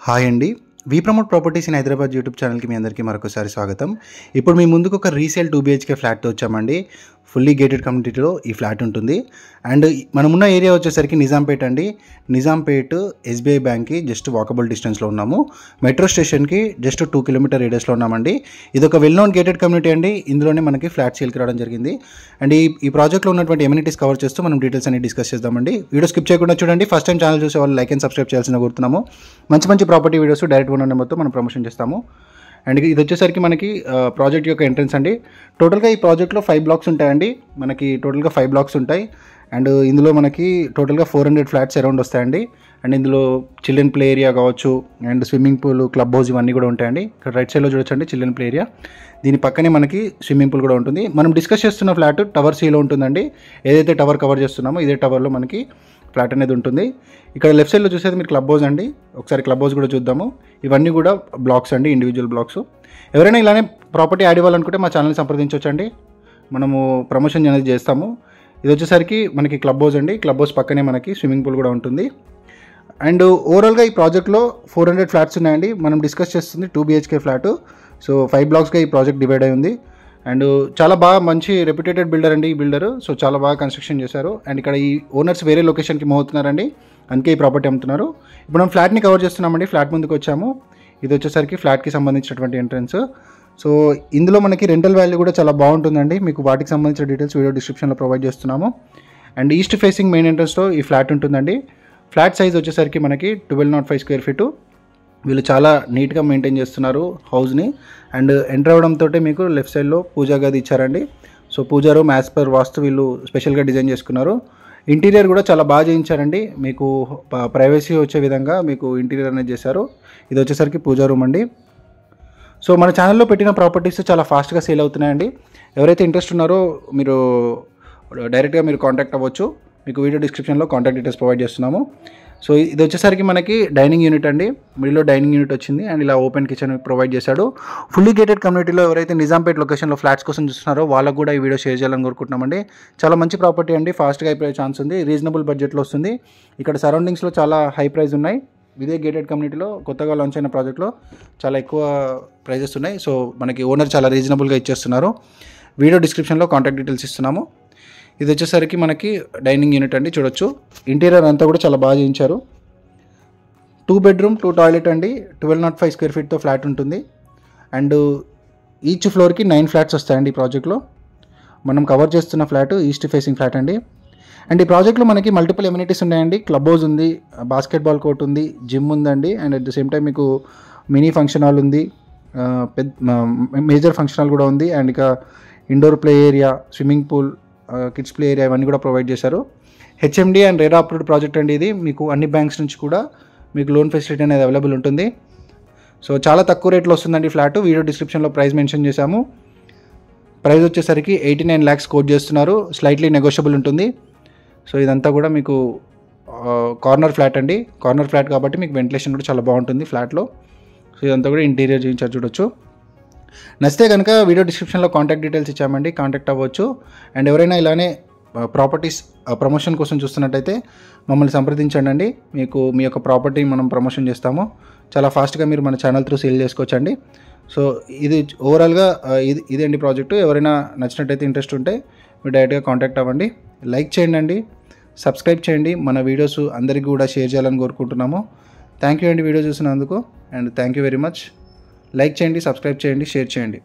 Hi అండి. We promote properties in Hyderabad YouTube ఛానల్కి మీ అందరికీ మరొకసారి స్వాగతం. ఇప్పుడు మీ ముందుకు ఒక రీసేల్ 2 BHK ఫ్లాట్తో వచ్చామండి. ఫుల్లీ గేటెడ్ కమ్యూనిటీలో ఈ ఫ్లాట్ ఉంటుంది. అండ్ మనమున్న ఏరియా వచ్చేసరికి నిజాంపేట్ అండి. నిజాంపేట్ SBI బ్యాంక్కి జస్ట్ వాకబుల్ డిస్టెన్స్లో ఉన్నాము. మెట్రో స్టేషన్కి జస్ట్ 2 కిలోమీటర్ రేడియస్లో ఉన్నామండి. ఇది ఒక వెల్ నోన్ గేటెడ్ కమ్యూనిటీ అండి. ఇందులోనే మనకి ఫ్లాట్ సేల్కి రావడం జరిగింది. అండ్ ఈ ప్రాజెక్ట్లో ఉన్నటువంటి ఎమ్యూనిటీస్ కవర్ చేస్తూ మనం డీటెయిల్స్ అన్ని డిస్కస్ చేద్దామండి. వీడియో స్కిప్ చేయకుండా చూడండి. ఫస్ట్ టైం ఛానల్ చూసే వాళ్ళు లైక్ అండ్ సబ్స్క్రైబ్ చేయాల్సిన కోరుతున్నాము. మంచి ప్రాపర్టీ వీడియోస్ డైరెక్ట్ ఓనర్ నెంబర్తో మనం ప్రమోషన్ చేస్తాము. అండ్ ఇది వచ్చేసరికి మనకి ప్రాజెక్ట్ యొక్క ఎంట్రన్స్ అండి. టోటల్గా ఈ ప్రాజెక్ట్లో 5 బ్లాక్స్ ఉంటాయండి. మనకి టోటల్గా 5 బ్లాక్స్ ఉంటాయి. అండ్ ఇందులో మనకి టోటల్గా 400 ఫ్లాట్స్ అరౌండ్ వస్తాయండి. అండ్ ఇందులో చిల్డ్రన్ ప్లే ఏరియా కావచ్చు, and swimming pool, club house ఇవన్నీ కూడా ఉంటాయండి. ఇక్కడ రైట్ సైడ్లో చూడొచ్చండి చిల్డ్రన్ ప్లే ఏరియా. దీని పక్కనే మనకి స్విమ్మింగ్ పూల్ కూడా ఉంటుంది. మనం డిస్కస్ చేస్తున్న ఫ్లాట్ టవర్ Cలో ఉంటుందండి. ఏదైతే టవర్ కవర్ చేస్తున్నామో ఇదే టవర్లో మనకి ఫ్లాట్ అనేది ఉంటుంది. ఇక్కడ లెఫ్ట్ సైడ్లో చూసేది మీరు క్లబ్ హౌస్ అండి. ఒకసారి క్లబ్ హౌస్ కూడా చూద్దాము. ఇవన్నీ కూడా బ్లాక్స్ అండి, ఇండివిజువల్ బ్లాక్స్. ఎవరైనా ఇలానే ప్రాపర్టీ యాడ్ ఇవ్వాలనుకుంటే మా ఛానల్ని సంప్రదించవచ్చండి. మనము ప్రమోషన్ అనేది చేస్తాము. ఇది వచ్చేసరికి మనకి క్లబ్ హౌస్ అండి. క్లబ్ హౌస్ పక్కనే మనకి స్విమ్మింగ్ పూల్ కూడా ఉంటుంది. అండ్ ఓవరాల్గా ఈ ప్రాజెక్ట్లో 400 ఫ్లాట్స్ ఉన్నాయండి. మనం డిస్కస్ చేస్తుంది 2 BHK ఫ్లాట్. సో 5 బ్లాక్స్గా ఈ ప్రాజెక్ట్ డివైడ్ అయి ఉంది. అండ్ చాలా బాగా మంచి రెప్యుటేటెడ్ బిల్డర్ అండి ఈ బిల్డర్. సో చాలా బాగా కన్స్ట్రక్షన్ చేశారు. అండ్ ఇక్కడ ఈ ఓనర్స్ వేరే లొకేషన్కి మూవ్ అవుతున్నారండి. అందుకే ఈ ప్రాపర్టీ అమ్ముతున్నారు. ఇప్పుడు మనం ఫ్లాట్ని కవర్ చేస్తున్నామండి. ఫ్లాట్ ముందుకు వచ్చాము. ఇది వచ్చేసరికి ఫ్లాట్కి సంబంధించినటువంటి ఎంట్రన్స్. సో ఇందులో మనకి రెంటల్ వాల్యూ కూడా చాలా బాగుంటుందండి. మీకు వాటికి సంబంధించిన డీటెయిల్స్ వీడియో డిస్క్రిప్షన్లో ప్రొవైడ్ చేస్తున్నాము. అండ్ ఈస్ట్ ఫేసింగ్ మెయిన్ ఎంట్రన్స్లో ఈ ఫ్లాట్ ఉంటుందండి. ఫ్లాట్ సైజ్ వచ్చేసరికి మనకి 1205 స్క్వేర్ ఫీటు. వీళ్ళు చాలా నీట్గా మెయింటైన్ చేస్తున్నారు హౌస్ని. అండ్ ఎంటర్ అవ్వడంతో మీకు లెఫ్ట్ సైడ్లో పూజా గది ఇచ్చారండి. సో పూజా రూమ్ యాజ్ పర్ వాస్తు వీళ్ళు స్పెషల్గా డిజైన్ చేసుకున్నారు. ఇంటీరియర్ కూడా చాలా బాగా చేయించారండి. మీకు ప్రైవసీ వచ్చే విధంగా మీకు ఇంటీరియర్ అనేది చేశారు. ఇది వచ్చేసరికి పూజా రూమ్ అండి. సో మన ఛానల్లో పెట్టిన ప్రాపర్టీస్ చాలా ఫాస్ట్గా సేల్ అవుతున్నాయండి. ఎవరైతే ఇంట్రెస్ట్ ఉన్నారో మీరు డైరెక్ట్గా మీరు కాంటాక్ట్ అవ్వచ్చు. మీకు వీడియో డిస్క్రిప్షన్లో కాంటాక్ట్ డీటెయిల్స్ ప్రొవైడ్ చేస్తున్నాము. సో ఇది వచ్చేసరికి మనకి డైనింగ్ యూనిట్ అండి. మిడిల్లో డైనింగ్ యూనిట్ వచ్చింది. అండ్ ఇలా ఓపెన్ కిచెన్ ప్రొవైడ్ చేశాడు. ఫుల్లీ గేటెడ్ కమ్యూనిటీలో ఎవరైతే నిజాంపేట్ లొకేషన్లో ఫ్లాట్స్ కోసం చూస్తున్నారో వాళ్ళకు కూడా ఈ వీడియో షేర్ చేయాలని కోరుకుంటున్నామండి. చాలా మంచి ప్రాపర్టీ అండి. ఫాస్ట్గా అయిపోయే ఛాన్స్ ఉంది. రీజనబుల్ బడ్జెట్లో వస్తుంది. ఇక్కడ సరౌండింగ్స్లో చాలా హై ప్రైస్ ఉన్నాయి. ఇదే గేటెడ్ కమ్యూనిటీలో కొత్తగా లాంచ్ అయిన ప్రాజెక్ట్లో చాలా ఎక్కువ ప్రైజెస్ ఉన్నాయి. సో మనకి ఓనర్ చాలా రీజనబుల్గా ఇచ్చేస్తున్నారు. వీడియో డిస్క్రిప్షన్లో కాంటాక్ట్ డీటెయిల్స్ ఇస్తున్నాము. ఇది వచ్చేసరికి మనకి డైనింగ్ యూనిట్ అండి. చూడొచ్చు ఇంటీరియర్ అంతా కూడా చాలా బాగా చేయించారు. 2 బెడ్రూమ్ 2 టాయిలెట్ అండి. 1205 స్క్వేర్ ఫీట్తో ఫ్లాట్ ఉంటుంది. అండ్ ఈచ్ ఫ్లోర్కి 9 ఫ్లాట్స్ వస్తాయండి ఈ ప్రాజెక్ట్లో. మనం కవర్ చేస్తున్న ఫ్లాట్ ఈస్ట్ ఫేసింగ్ ఫ్లాట్ అండి. అండ్ ఈ ప్రాజెక్ట్లో మనకి మల్టిపుల్ ఎమ్యూనిటీస్ ఉన్నాయండి. క్లబ్ హౌస్ ఉంది, బాస్కెట్బాల్ కోర్ట్ ఉంది, జిమ్ ఉందండి. And at the same time మీకు మినీ ఫంక్షన్ హాల్ ఉంది, మేజర్ ఫంక్షన్ హాల్ కూడా ఉంది. అండ్ ఇక indoor play area, swimming pool, kids play area ఇవన్నీ కూడా ప్రొవైడ్ చేశారు. HMD and RERA approved project అండి ఇది. మీకు అన్ని బ్యాంక్స్ నుంచి కూడా మీకు లోన్ ఫెసిలిటీ అనేది అవైలబుల్ ఉంటుంది. సో చాలా తక్కువ రేట్లో వస్తుందండి ఫ్లాట్. వీడియో డిస్క్రిప్షన్లో ప్రైస్ మెన్షన్ చేశాము. ప్రైస్ వచ్చేసరికి 89 lakhs కోట్ చేస్తున్నారు. స్లైట్లీ నెగోషియబుల్ ఉంటుంది. సో ఇదంతా కూడా మీకు కార్నర్ ఫ్లాట్ అండి. కార్నర్ ఫ్లాట్ కాబట్టి మీకు వెంటిలేషన్ కూడా చాలా బాగుంటుంది ఫ్లాట్లో. సో ఇదంతా కూడా ఇంటీరియర్ చేయించారు చూడొచ్చు. నచ్చితే కనుక వీడియో డిస్క్రిప్షన్లో కాంటాక్ట్ డీటెయిల్స్ ఇచ్చామండి, కాంటాక్ట్ అవ్వచ్చు. అండ్ ఎవరైనా ఇలానే ప్రాపర్టీస్ ప్రమోషన్ కోసం చూస్తున్నట్టయితే మమ్మల్ని సంప్రదించండి. మీకు మీ యొక్క ప్రాపర్టీ మనం ప్రమోషన్ చేస్తాము. చాలా ఫాస్ట్గా మీరు మన ఛానల్ త్రూ సేల్ చేసుకోవచ్చండి. సో ఇది ఓవరాల్గా ఇదేంటి ప్రాజెక్టు. ఎవరైనా నచ్చినట్టయితే ఇంట్రెస్ట్ ఉంటే మీరు డైరెక్ట్గా కాంటాక్ట్ అవ్వండి. లైక్ చేయండి, సబ్స్క్రైబ్ చేయండి. మన వీడియోస్ అందరికీ కూడా షేర్ చేయాలని కోరుకుంటున్నాము. థ్యాంక్ యూ అండి వీడియో చూసినందుకు. And thank you very much. Like చేయండి, సబ్స్క్రైబ్ చేయండి, షేర్ చేయండి.